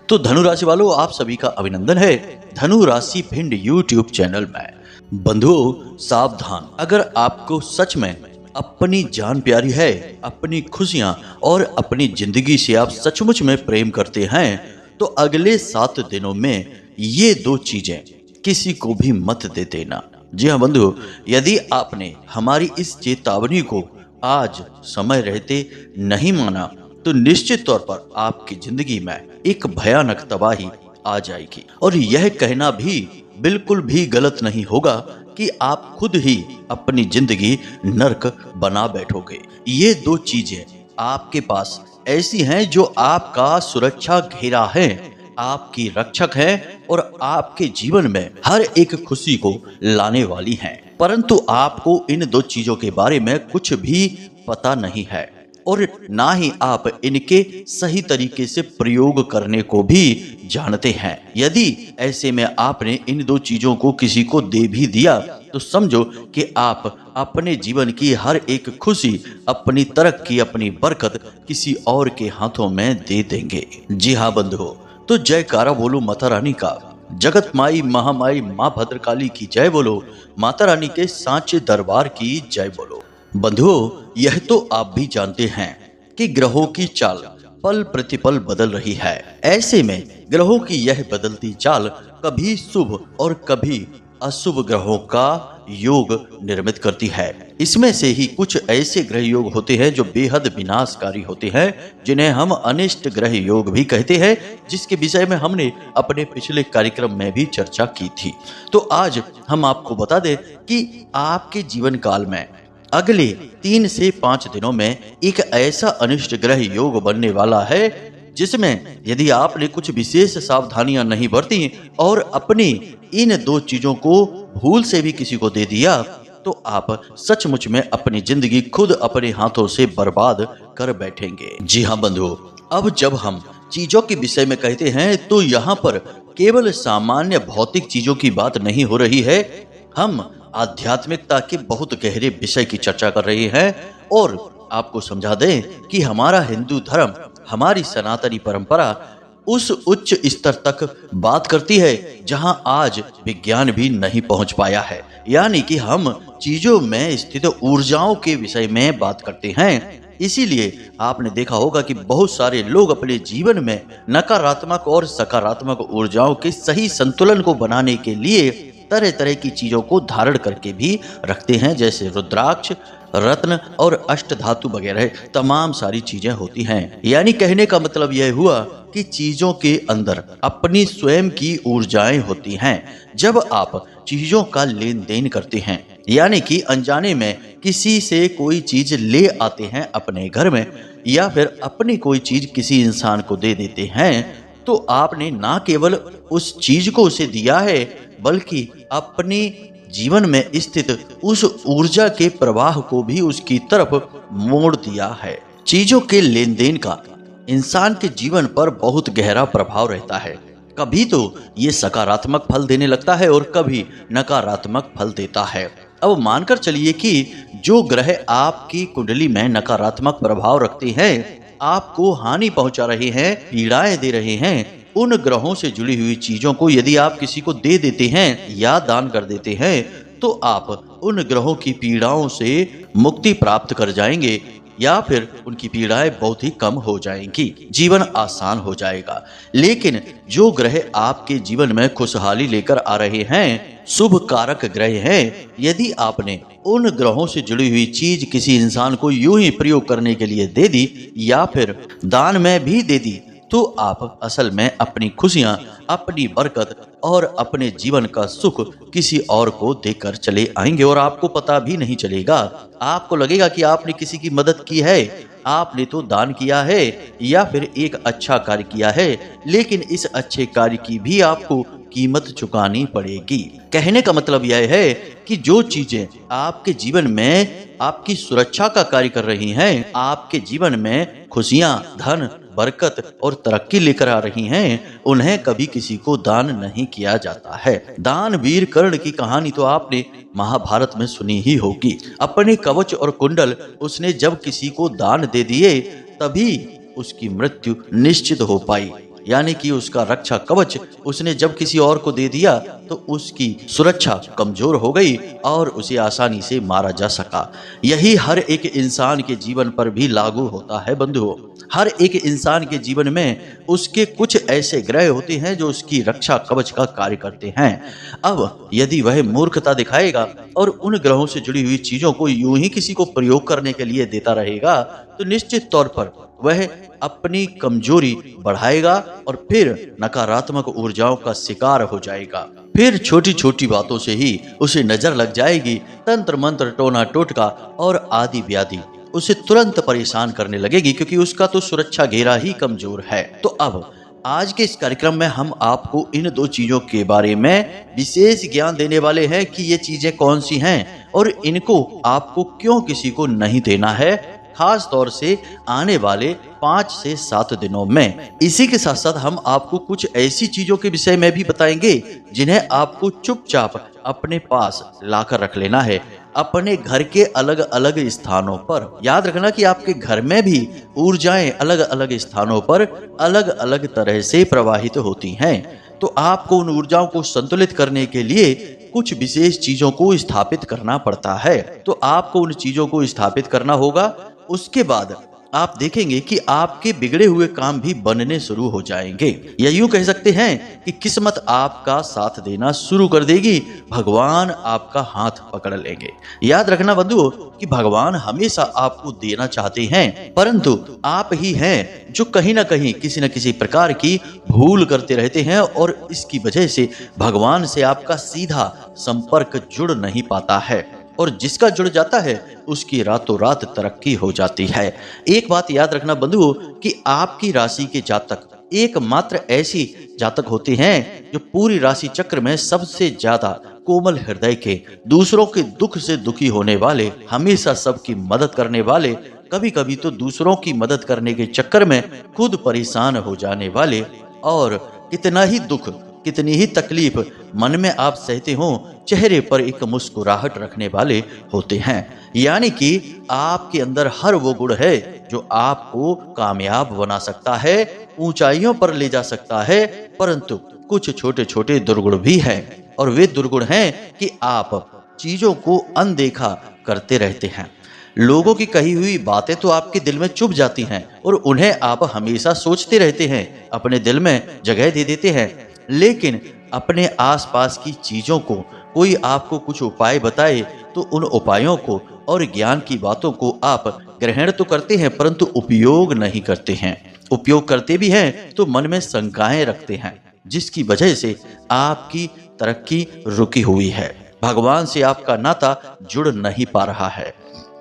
तो धनु राशि वालों, आप सभी का अभिनंदन है धनु राशि भिंड यूट्यूब चैनल में। बंधुओं सावधान, अगर आपको सच में अपनी जान प्यारी है, अपनी खुशियां और अपनी जिंदगी से आप सचमुच में प्रेम करते हैं तो अगले 7 दिनों में ये 2 चीजें किसी को भी मत दे देना। जी हाँ बंधु, यदि आपने हमारी इस चेतावनी को आज समय रहते नहीं माना तो निश्चित तौर पर आपकी जिंदगी में एक भयानक तबाही आ जाएगी। और यह कहना भी बिल्कुल भी गलत नहीं होगा कि आप खुद ही अपनी जिंदगी नर्क बना बैठोगे। ये 2 चीजें आपके पास ऐसी हैं जो आपका सुरक्षा घेरा है, आपकी रक्षक है और आपके जीवन में हर एक खुशी को लाने वाली हैं। परंतु आपको इन 2 चीजों के बारे में कुछ भी पता नहीं है और ना ही आप इनके सही तरीके से प्रयोग करने को भी जानते हैं। यदि ऐसे में आपने इन 2 चीजों को किसी को दे भी दिया तो समझो कि आप अपने जीवन की हर एक खुशी, अपनी तरक्की, अपनी बरकत किसी और के हाथों में दे देंगे। जी हाँ बंधुओं, तो जयकारा बोलो माता रानी का, जगत माई महामाई माँ भद्रकाली की जय बोलो, माता रानी के सांचे दरबार की जय बोलो। बंधुओं, यह तो आप भी जानते हैं कि ग्रहों की चाल पल प्रतिपल बदल रही है। ऐसे में ग्रहों की यह बदलती चाल कभी शुभ और कभी अशुभ ग्रहों का योग निर्मित करती है। इसमें से ही कुछ ऐसे ग्रह योग होते हैं जो बेहद विनाशकारी होते हैं, जिन्हें हम अनिष्ट ग्रह योग भी कहते हैं, जिसके विषय में हमने अपने पिछले कार्यक्रम में भी चर्चा की थी। तो आज हम आपको बता दें कि आपके जीवन काल में अगले 3 से 5 दिनों में एक ऐसा अनिष्ट ग्रह योग बनने वाला है जिसमें यदि आपने कुछ विशेष सावधानियां नहीं बरती और अपनी इन 2 चीजों को भूल से भी किसी को दे दिया तो आप सचमुच में अपनी जिंदगी खुद अपने हाथों से बर्बाद कर बैठेंगे। जी हाँ बंधुओं, अब जब हम चीजों के विषय में कहते हैं तो यहाँ पर केवल सामान्य भौतिक चीजों की बात नहीं हो रही है, हम आध्यात्मिकता के बहुत गहरे विषय की चर्चा कर रहे हैं। और आपको समझा दें कि हमारा हिंदू धर्म, हमारी सनातनी परंपरा उस उच्च स्तर तक बात करती है जहां आज विज्ञान भी नहीं पहुंच पाया है। यानी कि हम चीजों में स्थित ऊर्जाओं के विषय में बात करते हैं। इसीलिए आपने देखा होगा कि बहुत सारे लोग अपने जीवन में नकारात्मक और सकारात्मक ऊर्जाओं के सही संतुलन को बनाने के लिए तरह तरह की चीजों को धारण करके भी रखते हैं, जैसे रुद्राक्ष, रत्न और अष्ट धातु वगैरह तमाम सारी चीजें होती हैं। यानी कहने का मतलब यह हुआ कि चीजों के अंदर अपनी स्वयं की ऊर्जाएं होती हैं। जब आप चीजों का लेन देन करते हैं, यानी कि अनजाने में किसी से कोई चीज ले आते हैं अपने घर में, या फिर अपनी कोई चीज किसी इंसान को दे देते हैं, तो आपने ना केवल उस चीज को उसे दिया है बल्कि अपने जीवन में स्थित उस ऊर्जा के प्रवाह को भी उसकी तरफ मोड़ दिया है। चीजों के लेन देन का इंसान के जीवन पर बहुत गहरा प्रभाव रहता है। कभी तो ये सकारात्मक फल देने लगता है और कभी नकारात्मक फल देता है। अब मानकर चलिए कि जो ग्रह आपकी कुंडली में नकारात्मक प्रभाव रखते हैं, आपको हानि पहुंचा रहे हैं, पीड़ाएं दे रहे हैं, उन ग्रहों से जुड़ी हुई चीजों को यदि आप किसी को दे देते हैं या दान कर देते हैं तो आप उन ग्रहों की पीड़ाओं से मुक्ति प्राप्त कर जाएंगे या फिर उनकी पीड़ाएं बहुत ही कम हो जाएंगी, जीवन आसान हो जाएगा। लेकिन जो ग्रह आपके जीवन में खुशहाली लेकर आ रहे हैं, शुभ कारक ग्रह हैं, यदि आपने उन ग्रहों से जुड़ी हुई चीज किसी इंसान को यूं ही प्रयोग करने के लिए दे दी या फिर दान में भी दे दी तो आप असल में अपनी खुशियां, अपनी बरकत और अपने जीवन का सुख किसी और को देकर चले आएंगे और आपको पता भी नहीं चलेगा। आपको लगेगा कि आपने किसी की मदद की है, आपने तो दान किया है या फिर एक अच्छा कार्य किया है, लेकिन इस अच्छे कार्य की भी आपको कीमत चुकानी पड़ेगी। कहने का मतलब यह है कि जो चीजें आपके जीवन में आपकी सुरक्षा का कार्य कर रही हैं, आपके जीवन में खुशियां, धन, बरकत और तरक्की लेकर आ रही हैं, उन्हें कभी किसी को दान नहीं किया जाता है। दान वीर कर्ण की कहानी तो आपने महाभारत में सुनी ही होगी। अपने कवच और कुंडल उसने जब किसी को दान दे दिए तभी उसकी मृत्यु निश्चित हो पाई। यानी कि उसका रक्षा कवच उसने जब किसी और को दे दिया तो उसकी सुरक्षा कमजोर हो गई और उसे आसानी से मारा जा सका। यही हर एक इंसान के जीवन पर भी लागू होता है बंधुओं। हर एक इंसान के जीवन में उसके कुछ ऐसे ग्रह होते हैं जो उसकी रक्षा कवच का कार्य करते हैं। अब यदि वह मूर्खता दिखाएगा और उन ग्रहों से जुड़ी हुई चीजों को यूं ही किसी को प्रयोग करने के लिए देता रहेगा तो निश्चित तौर पर वह अपनी कमजोरी बढ़ाएगा और फिर नकारात्मक ऊर्जाओं का शिकार हो जाएगा। फिर छोटी छोटी बातों से ही उसे नजर लग जाएगी। तंत्र मंत्र, टोना टोटका और आदि व्याधि उसे तुरंत परेशान करने लगेगी, क्योंकि उसका तो सुरक्षा घेरा ही कमजोर है। तो अब आज के इस कार्यक्रम में हम आपको इन दो चीजों के बारे में विशेष ज्ञान देने वाले हैं कि ये चीजें कौन सी हैं और इनको आपको क्यों किसी को नहीं देना है, खास तौर से आने वाले 5 से 7 दिनों में। इसी के साथ साथ हम आपको कुछ ऐसी चीजों के विषय में भी बताएंगे जिन्हें आपको चुपचाप अपने पास लाकर रख लेना है, अपने घर के अलग अलग स्थानों पर। याद रखना कि आपके घर में भी ऊर्जाएं अलग अलग स्थानों पर अलग अलग तरह से प्रवाहित होती हैं। तो आपको उन ऊर्जाओं को संतुलित करने के लिए कुछ विशेष चीजों को स्थापित करना पड़ता है। तो आपको उन चीजों को स्थापित करना होगा। उसके बाद आप देखेंगे कि आपके बिगड़े हुए काम भी बनने शुरू हो जाएंगे, या यूं कह सकते हैं कि किस्मत आपका साथ देना शुरू कर देगी। भगवान आपका हाथ पकड़ लेंगे। याद रखना बंधुओं कि भगवान हमेशा आपको देना चाहते हैं, परंतु आप ही हैं जो कहीं ना कहीं किसी न किसी प्रकार की भूल करते रहते हैं और इसकी वजह से भगवान से आपका सीधा संपर्क जुड़ नहीं पाता है। और जिसका जुड़ जाता है उसकी रातों रात तरक्की हो जाती है। एक बात याद रखना बंधुओं कि आपकी राशि के जातक एकमात्र ऐसी जातक होते हैं जो पूरी राशि चक्र में सबसे ज्यादा कोमल हृदय के, दूसरों के दुख से दुखी होने वाले, हमेशा सबकी मदद करने वाले, कभी कभी तो दूसरों की मदद करने के चक्कर में खुद परेशान हो जाने वाले, और कितना ही दुख, कितनी ही तकलीफ मन में आप सहते हो, चेहरे पर एक मुस्कुराहट रखने वाले होते हैं। यानी कि आपके अंदर हर वो गुण है जो आपको कामयाब बना सकता है, ऊंचाइयों पर ले जा सकता है, परंतु कुछ छोटे छोटे दुर्गुण भी हैं। और वे दुर्गुण हैं कि आप चीजों को अनदेखा करते रहते हैं। लोगों की कही हुई बातें तो आपके दिल में चुभ जाती हैं और उन्हें आप हमेशा सोचते रहते हैं, अपने दिल में जगह दे देते हैं, लेकिन अपने आसपास की चीजों को कोई आपको कुछ उपाय बताए तो उन उपायों को और ज्ञान की बातों को आप ग्रहण तो करते हैं परंतु उपयोग नहीं करते हैं। उपयोग करते भी हैं तो मन में शंकाएं रखते हैं, जिसकी वजह से आपकी तरक्की रुकी हुई है। भगवान से आपका नाता जुड़ नहीं पा रहा है।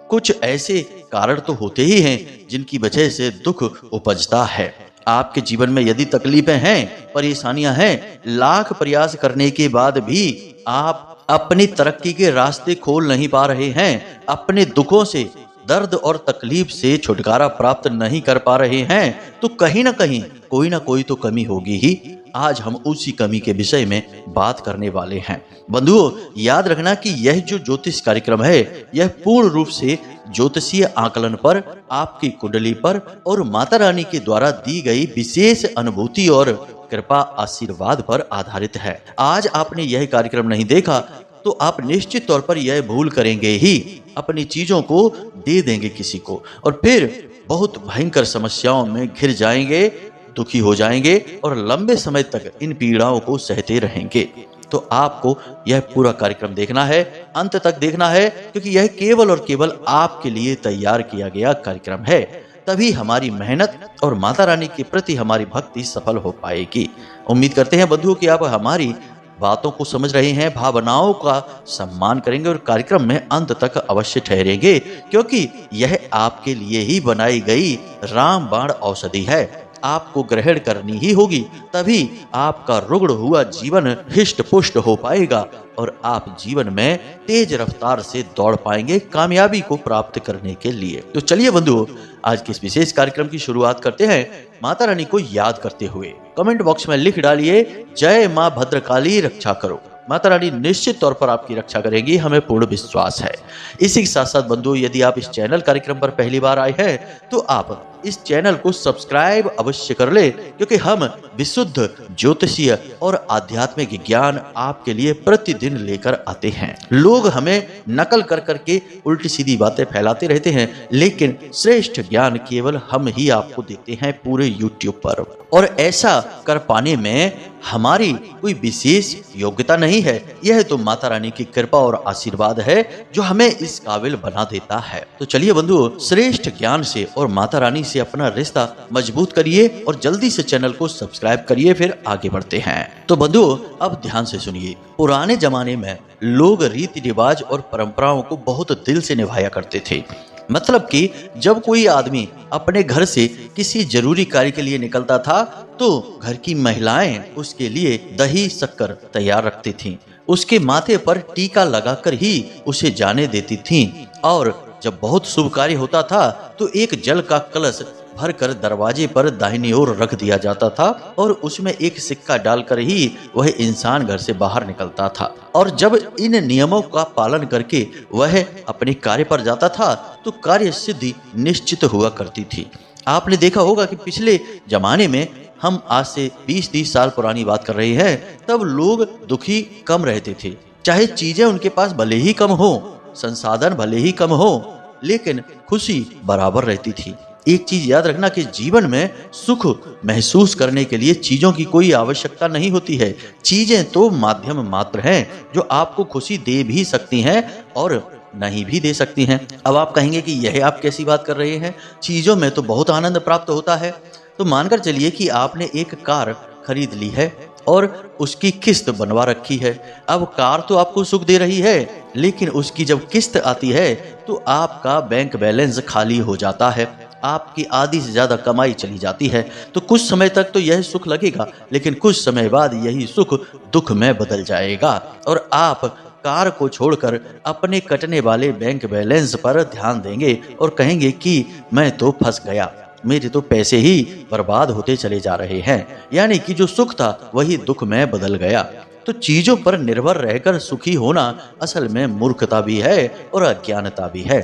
कुछ ऐसे कारण तो होते ही हैं जिनकी वजह से दुख उपजता है। आपके जीवन में यदि तकलीफें हैं, परेशानियां हैं, लाख प्रयास करने के बाद भी आप अपनी तरक्की के रास्ते खोल नहीं पा रहे हैं, अपने दुखों से, दर्द और तकलीफ से छुटकारा प्राप्त नहीं कर पा रहे हैं, तो कहीं ना कहीं कोई ना कोई तो कमी होगी ही। आज हम उसी कमी के विषय में बात करने वाले हैं। बंधुओं, याद रखना कि यह जो ज्योतिष कार्यक्रम है यह पूर्ण रूप से ज्योतिषीय आकलन पर, आपकी कुंडली पर और माता रानी के द्वारा दी गई विशेष अनुभूति और कृपा आशीर्वाद पर आधारित है। आज आपने यह कार्यक्रम नहीं देखा तो आप निश्चित तौर पर यह भूल करेंगे ही, अपनी चीजों को दे देंगे किसी को और फिर बहुत भयंकर समस्याओं में घिर जाएंगे, दुखी हो जाएंगे और लंबे समय तक इन पीड़ाओं को सहते रहेंगे। तो आपको यह पूरा कार्यक्रम देखना है, अंत तक देखना है, क्योंकि यह केवल और केवल आपके लिए तैयार किया गया कार्यक्रम है। तभी हमारी मेहनत और माता रानी के प्रति हमारी भक्ति सफल हो पाएगी। उम्मीद करते हैं बंधुओं कि आप हमारी बातों को समझ रहे हैं, भावनाओं का सम्मान करेंगे और कार्यक्रम में अंत तक अवश्य ठहरेंगे, क्योंकि यह आपके लिए ही बनाई गई रामबाण औषधि है। आपको ग्रहण करनी ही होगी, तभी आपका रुग्ण हुआ जीवन हिष्ट पुष्ट हो पाएगा और आप जीवन में तेज रफ्तार से दौड़ पाएंगे कामयाबी को प्राप्त करने के लिए। तो चलिए बंधुओं, आज के इस विशेष कार्यक्रम की शुरुआत करते हैं माता रानी को याद करते हुए। कमेंट बॉक्स में लिख डालिए, जय मां भद्रकाली रक्षा करो। माता रानी निश्चित तौर पर आपकी रक्षा करेगी, हमें पूर्ण विश्वास है। इसी के साथ साथ बंधुओं, यदि आप इस चैनल कार्यक्रम पर पहली बार आए हैं तो आप इस चैनल को सब्सक्राइब अवश्य कर ले, क्योंकि हम विशुद्ध ज्योतिषीय और आध्यात्मिक ज्ञान आपके लिए प्रतिदिन लेकर आते हैं। लोग हमें नकल कर करके उल्टी सीधी बातें फैलाते रहते हैं, लेकिन श्रेष्ठ ज्ञान केवल हम ही आपको देते हैं पूरे YouTube पर। और ऐसा कर पाने में हमारी कोई विशेष योग्यता नहीं है, यह तो माता रानी की कृपा और आशीर्वाद है जो हमें इस काबिल बना देता है। तो चलिए बंधुओं, श्रेष्ठ ज्ञान से और माता रानी से अपना रिश्ता मजबूत करिए और जल्दी से चैनल को सब्सक्राइब करिए, फिर आगे बढ़ते हैं। तो बंधुओं, अब ध्यान से सुनिए। पुराने जमाने में लोग रीति रिवाज और परंपराओं को बहुत दिल से निभाया करते थे। मतलब कि जब कोई आदमी अपने घर से किसी जरूरी कार्य के लिए निकलता था तो घर की महिलाएं उसके लिए दही शक्कर तैयार रखती थीं, उसके माथे पर टीका लगाकर ही उसे जाने देती थीं, और जब बहुत शुभ कार्य होता था तो एक जल का कलश भरकर दरवाजे पर दाहिनी ओर रख दिया जाता था और उसमें एक सिक्का डालकर ही वह इंसान घर से बाहर निकलता था। और जब इन नियमों का पालन करके वह अपने कार्य पर जाता था तो कार्य सिद्धि निश्चित हुआ करती थी। आपने देखा होगा कि पिछले जमाने में, हम आज से 20-30 साल पुरानी बात कर रहे हैं, तब लोग दुखी कम रहते थे। चाहे चीजें उनके पास भले ही कम हो, संसाधन भले ही कम हो, लेकिन खुशी बराबर रहती थी। एक चीज याद रखना कि जीवन में सुख महसूस करने के लिए चीजों की कोई आवश्यकता नहीं होती है। चीजें तो माध्यम मात्र हैं जो आपको खुशी दे भी सकती हैं और नहीं भी दे सकती हैं। अब आप कहेंगे कि यह आप कैसी बात कर रहे हैं, चीजों में तो बहुत आनंद प्राप्त होता है। तो मानकर चलिए कि आपने एक कार खरीद ली है और उसकी किस्त बनवा रखी है। अब कार तो आपको सुख दे रही है, लेकिन उसकी जब किस्त आती है तो आपका बैंक बैलेंस खाली हो जाता है, आपकी आधी से ज्यादा कमाई चली जाती है। तो कुछ समय तक तो यह सुख लगेगा, लेकिन कुछ समय बाद यही सुख दुख में बदल जाएगा और आप कार को छोड़कर अपने कटने वाले बैंक बैलेंस पर ध्यान देंगे और कहेंगे कि मैं तो फंस गया, मेरे तो पैसे ही बर्बाद होते चले जा रहे हैं। यानी कि जो सुख था वही दुख में बदल गया। तो चीजों पर निर्भर रहकर सुखी होना असल में मूर्खता भी है और अज्ञानता भी है।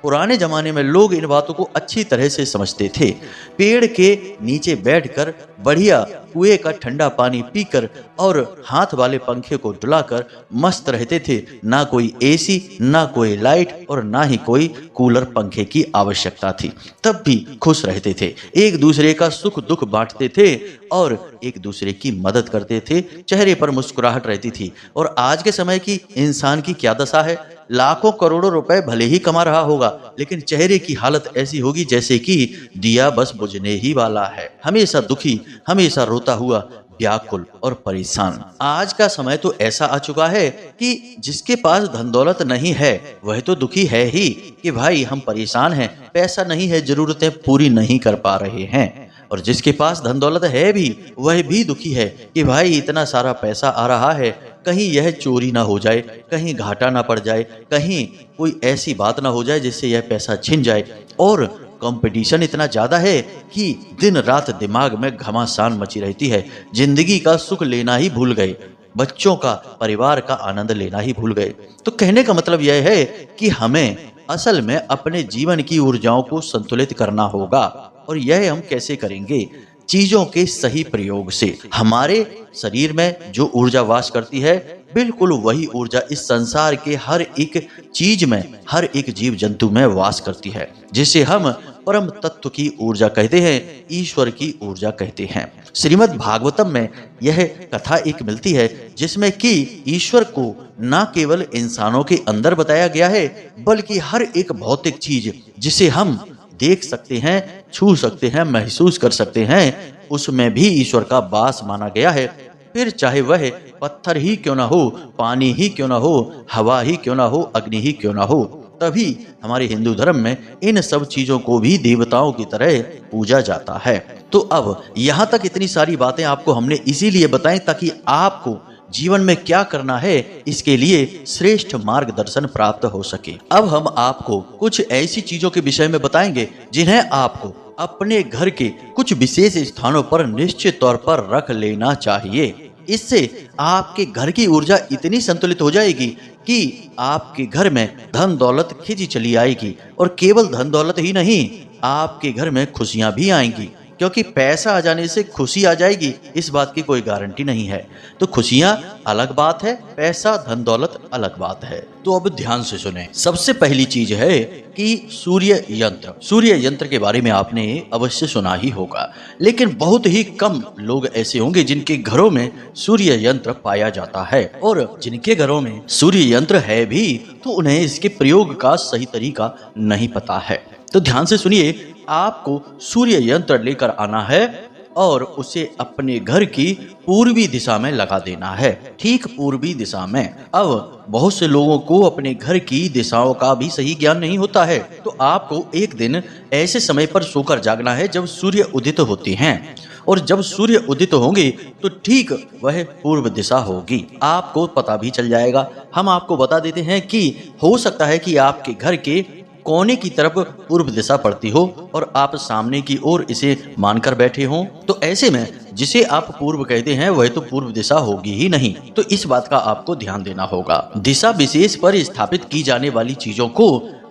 पुराने जमाने में लोग इन बातों को अच्छी तरह से समझते थे। पेड़ के नीचे बैठकर बढ़िया कुएं का ठंडा पानी पीकर और हाथ वाले पंखे को डुलाकर मस्त रहते थे। ना कोई एसी, ना कोई लाइट और ना ही कोई कूलर पंखे की आवश्यकता थी, तब भी खुश रहते थे। एक दूसरे का सुख दुख बांटते थे और एक दूसरे की मदद करते थे। चेहरे पर मुस्कुराहट रहती थी। और आज के समय की इंसान की क्या दशा है, लाखों करोड़ों रुपए भले ही कमा रहा होगा, लेकिन चेहरे की हालत ऐसी होगी जैसे कि दिया बस बुझने ही वाला है। हमेशा दुखी, हमेशा रोता हुआ, व्याकुल और परेशान। आज का समय तो ऐसा आ चुका है कि जिसके पास धन दौलत नहीं है वह तो दुखी है ही कि भाई हम परेशान हैं, पैसा नहीं है, जरूरतें पूरी नहीं कर पा रहे हैं। और जिसके पास धन दौलत है भी, वह भी दुखी है कि भाई इतना सारा पैसा आ रहा है, कहीं यह चोरी ना हो जाए, कहीं घाटा ना पड़ जाए, कहीं कोई ऐसी बात ना हो जाए जिससे यह पैसा छिन जाए। और कंपटीशन इतना ज्यादा है कि दिन रात दिमाग में घमासान मची रहती है। जिंदगी का सुख लेना ही भूल गए, बच्चों का, परिवार का आनंद लेना ही भूल गए। तो कहने का मतलब यह है कि हमें असल में अपने जीवन की ऊर्जाओं को संतुलित करना होगा। और यह हम कैसे करेंगे? चीजों के सही प्रयोग से। हमारे शरीर में जो ऊर्जा वास करती है, बिल्कुल वही ऊर्जा इस संसार के हर एक चीज में, हर एक जीव जंतु में वास करती है, जिसे हम परम तत्व की ऊर्जा कहते हैं, ईश्वर की ऊर्जा कहते हैं। श्रीमद् भागवतम में यह कथा एक मिलती है जिसमें कि ईश्वर को न केवल इंसानों के अंदर बताया गया है, बल्कि हर एक भौतिक चीज जिसे हम देख सकते हैं, छू सकते हैं, महसूस कर सकते हैं, उसमें भी ईश्वर का वास माना गया है। फिर चाहे वह पत्थर ही क्यों ना हो, पानी ही क्यों ना हो, हवा ही क्यों ना हो, अग्नि ही क्यों ना हो। तभी हमारे हिंदू धर्म में इन सब चीजों को भी देवताओं की तरह पूजा जाता है। तो अब यहाँ तक इतनी सारी बातें आपको हमने इसीलिए बताई ताकि आपको जीवन में क्या करना है, इसके लिए श्रेष्ठ मार्गदर्शन प्राप्त हो सके। अब हम आपको कुछ ऐसी चीजों के विषय में बताएंगे जिन्हें आपको अपने घर के कुछ विशेष स्थानों पर निश्चित तौर पर रख लेना चाहिए। इससे आपके घर की ऊर्जा इतनी संतुलित हो जाएगी कि आपके घर में धन दौलत खिंची चली आएगी, और केवल धन दौलत ही नहीं, आपके घर में खुशियां भी आएंगी, क्योंकि पैसा आ जाने से खुशी आ जाएगी इस बात की कोई गारंटी नहीं है। तो खुशियां अलग बात है, पैसा धन दौलत अलग बात है। तो अब ध्यान से सुने। सबसे पहली चीज है कि सूर्य यंत्र। सूर्य यंत्र के बारे में आपने अवश्य सुना ही होगा, लेकिन बहुत ही कम लोग ऐसे होंगे जिनके घरों में सूर्य यंत्र पाया जाता है, और जिनके घरों में सूर्य यंत्र है भी तो उन्हें इसके प्रयोग का सही तरीका नहीं पता है। तो ध्यान से सुनिए, आपको सूर्य यंत्र लेकर आना है और उसे अपने घर की पूर्वी दिशा में लगा देना है, ठीक पूर्वी दिशा में। अब बहुत से लोगों को अपने घर की दिशाओं का भी सही ज्ञान नहीं होता है, तो आपको एक दिन ऐसे समय पर सोकर जागना है जब सूर्य उदित होते हैं, और जब सूर्य उदित होंगे तो ठीक वह पूर्व दिशा होगी। आपको पता भी चल जाएगा। हम आपको बता देते हैं कि हो सकता है कि आपके घर के कोने की तरफ पूर्व दिशा पड़ती हो और आप सामने की ओर इसे मानकर बैठे हों, तो ऐसे में जिसे आप पूर्व कहते हैं वह तो पूर्व दिशा होगी ही नहीं। तो इस बात का आपको ध्यान देना होगा। दिशा विशेष पर स्थापित की जाने वाली चीजों को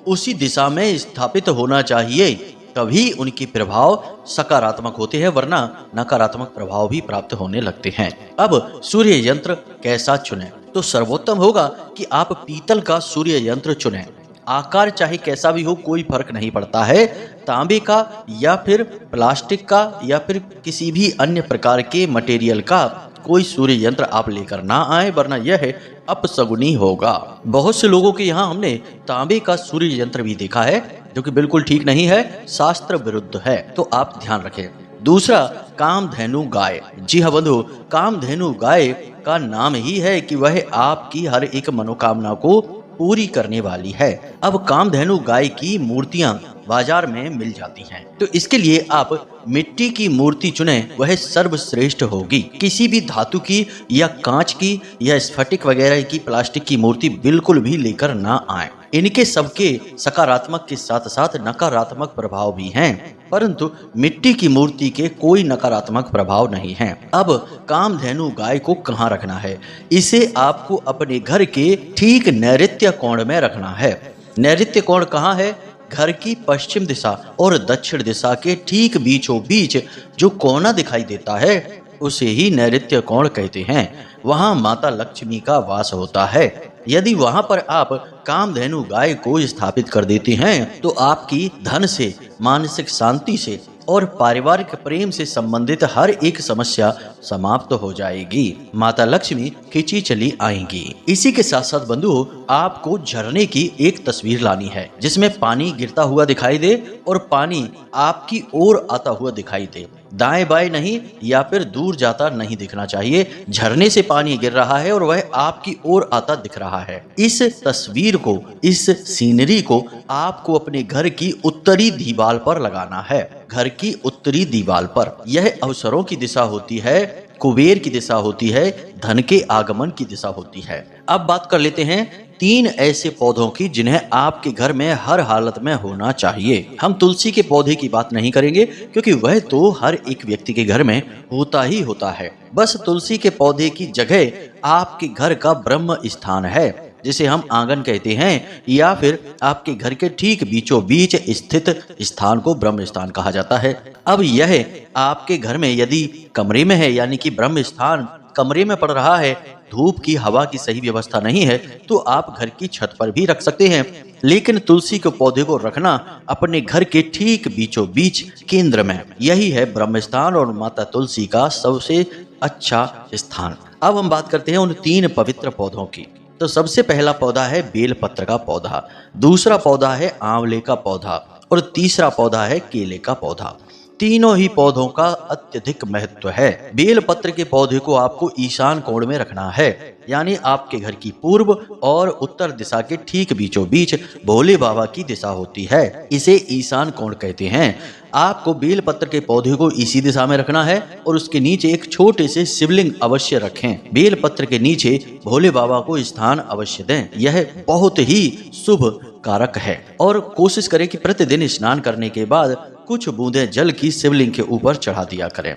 उसी दिशा में स्थापित होना चाहिए, तभी उनके प्रभाव सकारात्मक होते हैं, वरना नकारात्मक प्रभाव भी प्राप्त होने लगते हैं। अब सूर्य यंत्र कैसा चुनें? तो सर्वोत्तम होगा कि आप पीतल का सूर्य यंत्र चुनें। आकार चाहे कैसा भी हो, कोई फर्क नहीं पड़ता है। तांबे का या फिर प्लास्टिक का या फिर किसी भी अन्य प्रकार के मटेरियल का कोई सूर्य यंत्र आप लेकर ना आए, वरना यह अपशगुनी होगा। बहुत से लोगों के यहाँ हमने तांबे का सूर्य यंत्र भी देखा है, जो कि बिल्कुल ठीक नहीं है, शास्त्र विरुद्ध है, तो आप ध्यान रखें। दूसरा, कामधेनु गाय। जी हाँ बंधु, कामधेनु गाय का नाम ही है कि वह आपकी हर एक मनोकामना को पूरी करने वाली है। अब कामधेनु गाय की मूर्तियां बाजार में मिल जाती हैं, तो इसके लिए आप मिट्टी की मूर्ति चुनें, वह सर्वश्रेष्ठ होगी। किसी भी धातु की या कांच की या स्फटिक वगैरह की प्लास्टिक की मूर्ति बिल्कुल भी लेकर ना आए। इनके सबके सकारात्मक के साथ साथ नकारात्मक प्रभाव भी हैं, परंतु मिट्टी की मूर्ति के कोई नकारात्मक प्रभाव नहीं है। अब कामधेनु गाय को कहाँ रखना है? इसे आपको अपने घर के ठीक नैऋत्य कोण में रखना है। नैऋत्य कोण कहाँ है? घर की पश्चिम दिशा और दक्षिण दिशा के ठीक बीचों बीच जो कोना दिखाई देता है उसे ही नैऋत्य कोण कहते हैं। वहां माता लक्ष्मी का वास होता है। यदि वहां पर आप कामधेनु गाय को स्थापित कर देते हैं तो आपकी धन से, मानसिक शांति से और पारिवारिक प्रेम से संबंधित हर एक समस्या समाप्त हो जाएगी। माता लक्ष्मी खिंची चली आएंगी। इसी के साथ साथ बंधु, आपको झरने की एक तस्वीर लानी है जिसमें पानी गिरता हुआ दिखाई दे और पानी आपकी ओर आता हुआ दिखाई दे। दाएं बाएं नहीं या फिर दूर जाता नहीं दिखना चाहिए। झरने से पानी गिर रहा है और वह आपकी ओर आता दिख रहा है। इस तस्वीर को, इस सीनरी को आपको अपने घर की उत्तरी दीवार पर लगाना है। घर की उत्तरी दीवार पर। यह अवसरों की दिशा होती है, कुबेर की दिशा होती है, धन के आगमन की दिशा होती है। अब बात कर लेते हैं 3 ऐसे पौधों की जिन्हें आपके घर में हर हालत में होना चाहिए। हम तुलसी के पौधे की बात नहीं करेंगे क्योंकि वह तो हर एक व्यक्ति के घर में होता ही होता है। बस तुलसी के पौधे की जगह आपके घर का ब्रह्म स्थान है, जिसे हम आंगन कहते हैं, या फिर आपके घर के ठीक बीचों बीच स्थित स्थान को ब्रह्म स्थान कहा जाता है। अब यह आपके घर में यदि कमरे में है, यानी कि ब्रह्म स्थान कमरे में पड़ रहा है, धूप की हवा की सही व्यवस्था नहीं है, तो आप घर की छत पर भी रख सकते हैं। लेकिन तुलसी के पौधे को रखना अपने घर के ठीक बीचों बीच केंद्र में। यही है ब्रह्म स्थान और माता तुलसी का सबसे अच्छा स्थान। अब हम बात करते हैं उन 3 पवित्र पौधों की। तो सबसे पहला पौधा है बेलपत्र का पौधा, दूसरा पौधा है आंवले का पौधा और तीसरा पौधा है केले का पौधा। तीनों ही पौधों का अत्यधिक महत्व है। बेल पत्र के पौधे को आपको ईशान कोण में रखना है, यानी आपके घर की पूर्व और उत्तर दिशा के ठीक बीचों बीच भोले बाबा की दिशा होती है। इसे ईशान कोण कहते हैं। आपको बेल पत्र के पौधे को इसी दिशा में रखना है और उसके नीचे एक छोटे से शिवलिंग अवश्य रखें। बेल पत्र के नीचे भोले बाबा को स्थान अवश्य दें। यह बहुत ही शुभ कारक है। और कोशिश करें कि प्रतिदिन स्नान करने के बाद कुछ बूंदें जल की शिवलिंग के ऊपर चढ़ा दिया करें।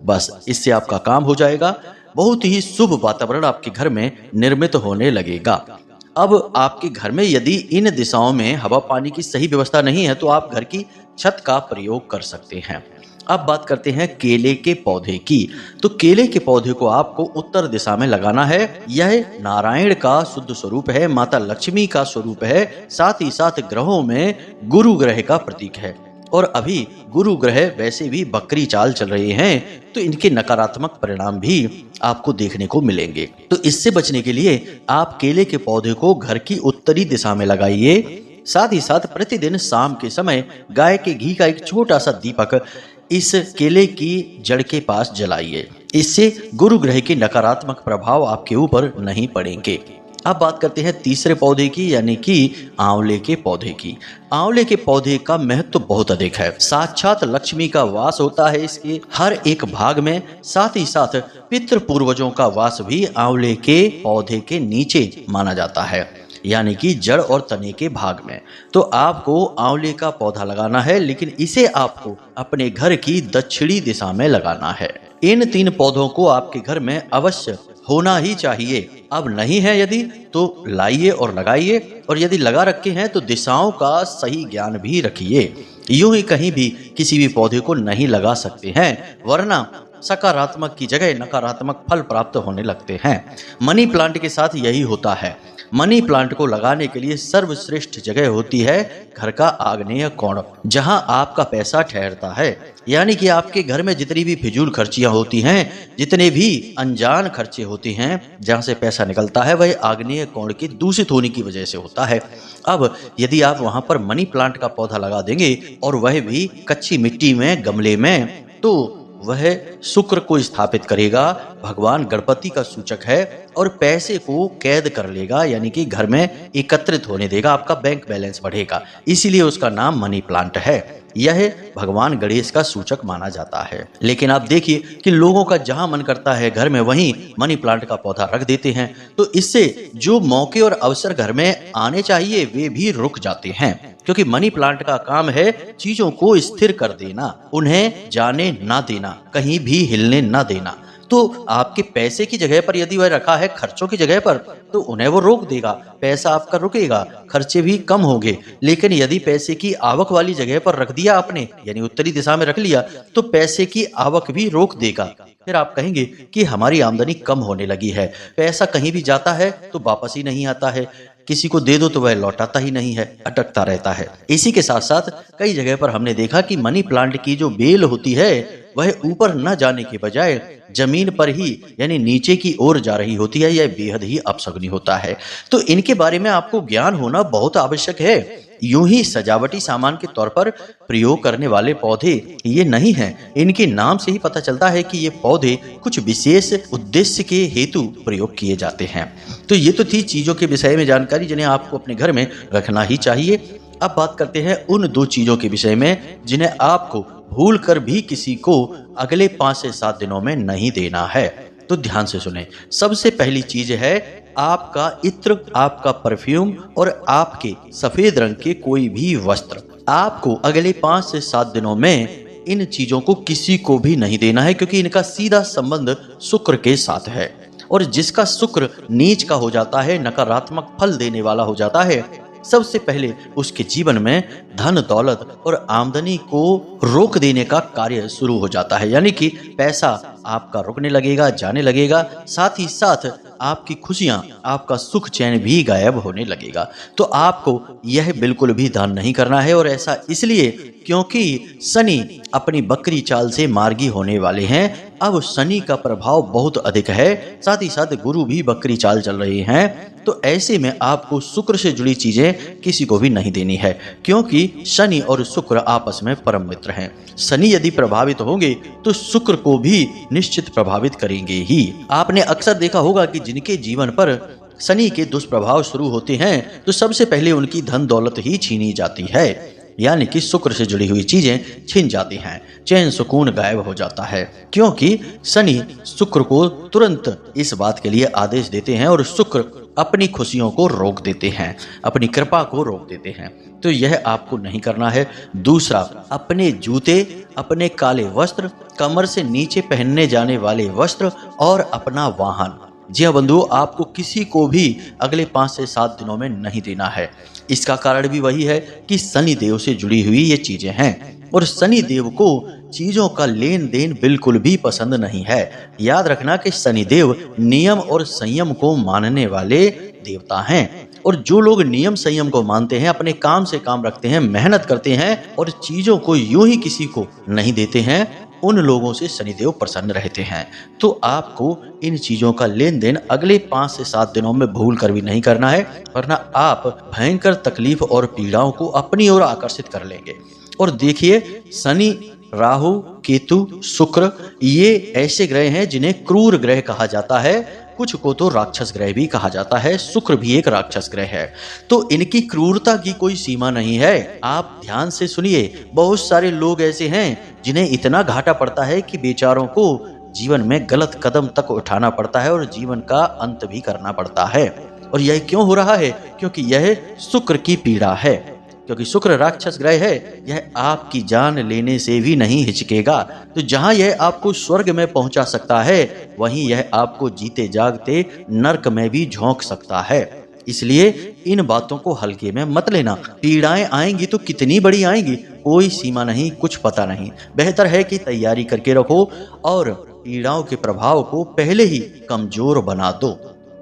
बस इससे आपका काम हो जाएगा। बहुत ही शुभ वातावरण आपके घर में निर्मित होने लगेगा। अब आपके घर में यदि इन दिशाओं में हवा पानी की सही व्यवस्था नहीं है तो आप घर की छत का प्रयोग कर सकते हैं। अब बात करते हैं केले के पौधे की। तो केले के पौधे को आपको उत्तर दिशा में लगाना है। यह नारायण का शुद्ध स्वरूप है, माता लक्ष्मी का स्वरूप है, साथ ही साथ ग्रहों में गुरु ग्रह का प्रतीक है। और अभी गुरु ग्रह वैसे भी बकरी चाल चल रहे हैं, तो इनके नकारात्मक परिणाम भी आपको देखने को मिलेंगे। तो इससे बचने के लिए आप केले के पौधे को घर की उत्तरी दिशा में लगाइए। साथ ही साथ प्रतिदिन शाम के समय गाय के घी का एक छोटा सा दीपक इस केले की जड़ के पास जलाइए। इससे गुरु ग्रह के नकारात्मक प्रभाव आपके ऊपर नहीं पड़ेंगे। अब बात करते हैं तीसरे पौधे की, यानी कि आंवले के पौधे की। आंवले के पौधे का महत्व बहुत अधिक है। साक्षात लक्ष्मी का वास होता है इसके हर एक भाग में। साथ ही साथ पितृ पूर्वजों का वास भी आंवले के पौधे के नीचे माना जाता है, यानी कि जड़ और तने के भाग में। तो आपको आंवले का पौधा लगाना है, लेकिन इसे आपको अपने घर की दक्षिणी दिशा में लगाना है। इन 3 पौधों को आपके घर में अवश्य होना ही चाहिए। अब नहीं है यदि तो लाइए और लगाइए, और यदि लगा रखे हैं तो दिशाओं का सही ज्ञान भी रखिए। यूं ही कहीं भी किसी भी पौधे को नहीं लगा सकते हैं, वरना सकारात्मक की जगह नकारात्मक फल प्राप्त होने लगते हैं। मनी प्लांट के साथ यही होता है। मनी प्लांट को लगाने के लिए सर्वश्रेष्ठ जगह होती है घर का आग्नेय कोण, जहां आपका पैसा ठहरता है। यानी कि आपके घर में जितनी भी फिजूल खर्चियां होती हैं, जितने भी अनजान खर्चे होते हैं, जहां से पैसा निकलता है, वह आग्नेय कोण के दूषित होने की वजह से होता है। अब यदि आप वहां पर मनी प्लांट का पौधा लगा देंगे, और वह भी कच्ची मिट्टी में, गमले में, तो वह शुक्र को स्थापित करेगा, भगवान गणपति का सूचक है, और पैसे को कैद कर लेगा, यानी कि घर में एकत्रित होने देगा। आपका बैंक बैलेंस बढ़ेगा, इसीलिए उसका नाम मनी प्लांट है। यह भगवान गणेश का सूचक माना जाता है। लेकिन आप देखिए कि लोगों का जहां मन करता है घर में वहीं मनी प्लांट का पौधा रख देते हैं, तो इससे जो मौके और अवसर घर में आने चाहिए वे भी रुक जाते हैं। क्योंकि मनी प्लांट का काम है चीजों को स्थिर कर देना, उन्हें जाने ना देना, कहीं भी हिलने ना देना। तो आपके पैसे की जगह पर यदि वह रखा है खर्चों की जगह पर, तो उन्हें वो रोक देगा, पैसा आपका रुकेगा, खर्चे भी कम होंगे। लेकिन यदि पैसे की आवक वाली जगह पर रख दिया आपने, यानी उत्तरी दिशा में रख लिया, तो पैसे की आवक भी रोक देगा। फिर आप कहेंगे कि हमारी आमदनी कम होने लगी है, पैसा कहीं भी जाता है तो वापस ही नहीं आता है, किसी को दे दो तो वह लौटाता ही नहीं है, अटकता रहता है। इसी के साथ साथ कई जगह पर हमने देखा कि मनी प्लांट की जो बेल होती है वह ऊपर न जाने के बजाय जमीन पर ही, यानी नीचे की ओर जा रही होती है। यह बेहद ही अपशगुनी होता है। तो इनके बारे में आपको ज्ञान होना बहुत आवश्यक है। यूं ही सजावटी सामान के तौर पर प्रयोग करने वाले पौधे ये नहीं हैं। इनके नाम से ही पता चलता है कि ये पौधे कुछ विशेष उद्देश्य के हेतु प्रयोग किए जाते हैं। तो ये तो थी चीजों के विषय में जानकारी जिन्हें आपको अपने घर में रखना ही चाहिए। अब बात करते हैं उन 2 चीजों के विषय में जिन्हें आपको भूल कर भी किसी को अगले 5 से 7 दिनों में नहीं देना है। तो ध्यान से सुने। सबसे पहली चीज है आपका इत्र, आपका परफ्यूम और आपके सफेद रंग के कोई भी वस्त्र। आपको अगले 5 से 7 दिनों में इन चीजों को किसी को भी नहीं देना है, क्योंकि इनका सीधा संबंध शुक्र के साथ है। और जिसका शुक्र नीच का हो जाता है, नकारात्मक फल देने वाला हो जाता है, सबसे पहले उसके जीवन में धन दौलत और आमदनी को रोक देने का कार्य शुरू हो जाता है। यानी कि पैसा आपका रुकने लगेगा, जाने लगेगा, साथ ही साथ आपकी खुशियां, आपका सुख चैन भी गायब होने लगेगा। तो आपको यह बिल्कुल भी दान नहीं करना है। और ऐसा इसलिए क्योंकि शनि अपनी बकरी चाल से मार्गी होने वाले हैं। अब शनि का प्रभाव बहुत अधिक है, साथ ही साथ गुरु भी बकरी चाल चल रहे हैं। तो ऐसे में आपको शुक्र से जुड़ी चीजें किसी को भी नहीं देनी है, क्योंकि शनि और शुक्र आपस में परम मित्र हैं। शनि यदि प्रभावित होंगे तो शुक्र को भी निश्चित प्रभावित करेंगे ही। आपने अक्सर देखा होगा कि जिनके जीवन पर शनि के दुष्प्रभाव शुरू होते हैं तो सबसे पहले उनकी धन दौलत ही छीनी जाती है, यानी कि शुक्र से जुड़ी हुई चीजें छिन जाती हैं, चैन सुकून गायब हो जाता है, क्योंकि शनि शुक्र को तुरंत इस बात के लिए आदेश देते हैं और शुक्र अपनी खुशियों को रोक देते हैं, अपनी कृपा को रोक देते हैं। तो यह आपको नहीं करना है। दूसरा, अपने जूते, अपने काले वस्त्र, कमर से नीचे पहनने जाने वाले वस्त्र और अपना वाहन, जी हाँ बंधु, आपको किसी को भी अगले 5 से 7 दिनों में नहीं देना है। इसका कारण भी वही है कि शनि देव से जुड़ी हुई ये चीजें हैं और शनि देव को चीजों का लेन देन बिल्कुल भी पसंद नहीं है। याद रखना कि शनि देव नियम और संयम को मानने वाले देवता हैं और जो लोग नियम संयम को मानते हैं, अपने काम से काम रखते हैं, मेहनत करते हैं और चीजों को यूं ही किसी को नहीं देते हैं, उन लोगों से शनिदेव प्रसन्न रहते हैं। तो आपको इन चीजों का लेन देन अगले 5 से 7 दिनों में भूल कर भी नहीं करना है, वरना आप भयंकर तकलीफ और पीड़ाओं को अपनी ओर आकर्षित कर लेंगे। और देखिए, शनि, राहु, केतु, शुक्र ये ऐसे ग्रह हैं जिन्हें क्रूर ग्रह कहा जाता है, कुछ को तो राक्षस ग्रह भी कहा जाता है। शुक्र भी एक राक्षस ग्रह है, तो इनकी क्रूरता की कोई सीमा नहीं है। आप ध्यान से सुनिए, बहुत सारे लोग ऐसे हैं जिन्हें इतना घाटा पड़ता है कि बेचारों को जीवन में गलत कदम तक उठाना पड़ता है और जीवन का अंत भी करना पड़ता है। और यह क्यों हो रहा है? क्योंकि यह शुक्र की पीड़ा है, क्योंकि शुक्र राक्षस ग्रह है। यह आपकी जान लेने से भी नहीं हिचकेगा। तो जहां यह आपको स्वर्ग में पहुंचा सकता है, वहीं यह आपको जीते जागते नरक में भी झोंक सकता है। इसलिए इन बातों को हल्के में मत लेना। पीड़ाएं आएंगी तो कितनी बड़ी आएंगी, कोई सीमा नहीं, कुछ पता नहीं। बेहतर है कि तैयारी करके रखो और पीड़ाओं के प्रभाव को पहले ही कमजोर बना दो,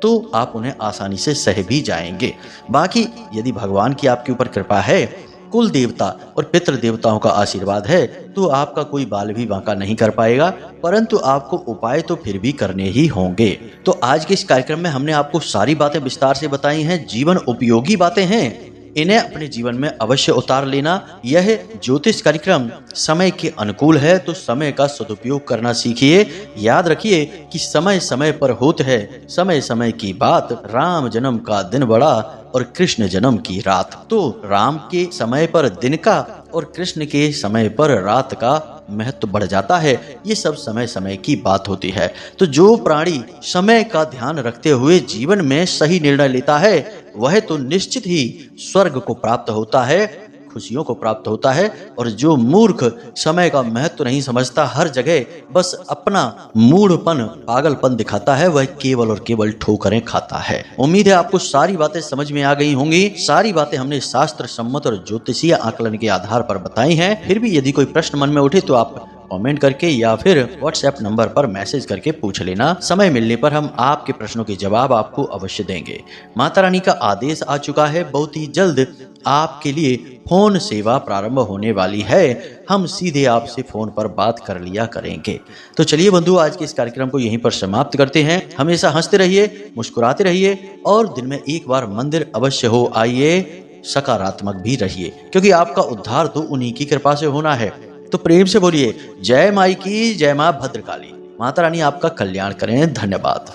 तो आप उन्हें आसानी से सह भी जाएंगे। बाकी यदि भगवान की आपके ऊपर कृपा है, कुल देवता और पितृ देवताओं का आशीर्वाद है, तो आपका कोई बाल भी बांका नहीं कर पाएगा, परंतु आपको उपाय तो फिर भी करने ही होंगे। तो आज के इस कार्यक्रम में हमने आपको सारी बातें विस्तार से बताई हैं, जीवन उपयोगी बातें हैं, इन्हें अपने जीवन में अवश्य उतार लेना। यह ज्योतिष कार्यक्रम समय के अनुकूल है, तो समय का सदुपयोग करना सीखिए। याद रखिए कि समय समय पर होते है समय समय की बात, राम जन्म का दिन बड़ा और कृष्ण जन्म की रात। तो राम के समय पर दिन का और कृष्ण के समय पर रात का महत्व बढ़ जाता है। ये सब समय समय की बात होती है। तो जो प्राणी समय का ध्यान रखते हुए जीवन में सही निर्णय लेता है, वह तो निश्चित ही स्वर्ग को प्राप्त होता है, खुशियों को प्राप्त होता है। और जो मूर्ख समय का महत्व नहीं समझता, हर जगह बस अपना मूढ़पन, पागलपन दिखाता है, वह केवल और केवल ठोकरें खाता है। उम्मीद है आपको सारी बातें समझ में आ गई होंगी। सारी बातें हमने शास्त्र सम्मत और ज्योतिषीय आकलन के आधार पर बताई हैं। फिर भी यदि कोई प्रश्न मन में उठे तो आप कमेंट करके या फिर व्हाट्सएप नंबर पर मैसेज करके पूछ लेना। समय मिलने पर हम आपके प्रश्नों के जवाब आपको अवश्य देंगे। माता रानी का आदेश आ चुका है, बहुत ही जल्द आपके लिए फोन सेवा प्रारंभ होने वाली है। हम सीधे आपसे फोन पर बात कर लिया करेंगे। तो चलिए बंधु, आज के इस कार्यक्रम को यहीं पर समाप्त करते हैं। हमेशा हंसते रहिए, मुस्कुराते रहिए और दिन में एक बार मंदिर अवश्य हो आइए। सकारात्मक भी रहिए, क्योंकि आपका उद्धार तो उन्हीं की कृपा से होना है। तो प्रेम से बोलिए जय माई की, जय मां भद्रकाली। माता रानी आपका कल्याण करें। धन्यवाद।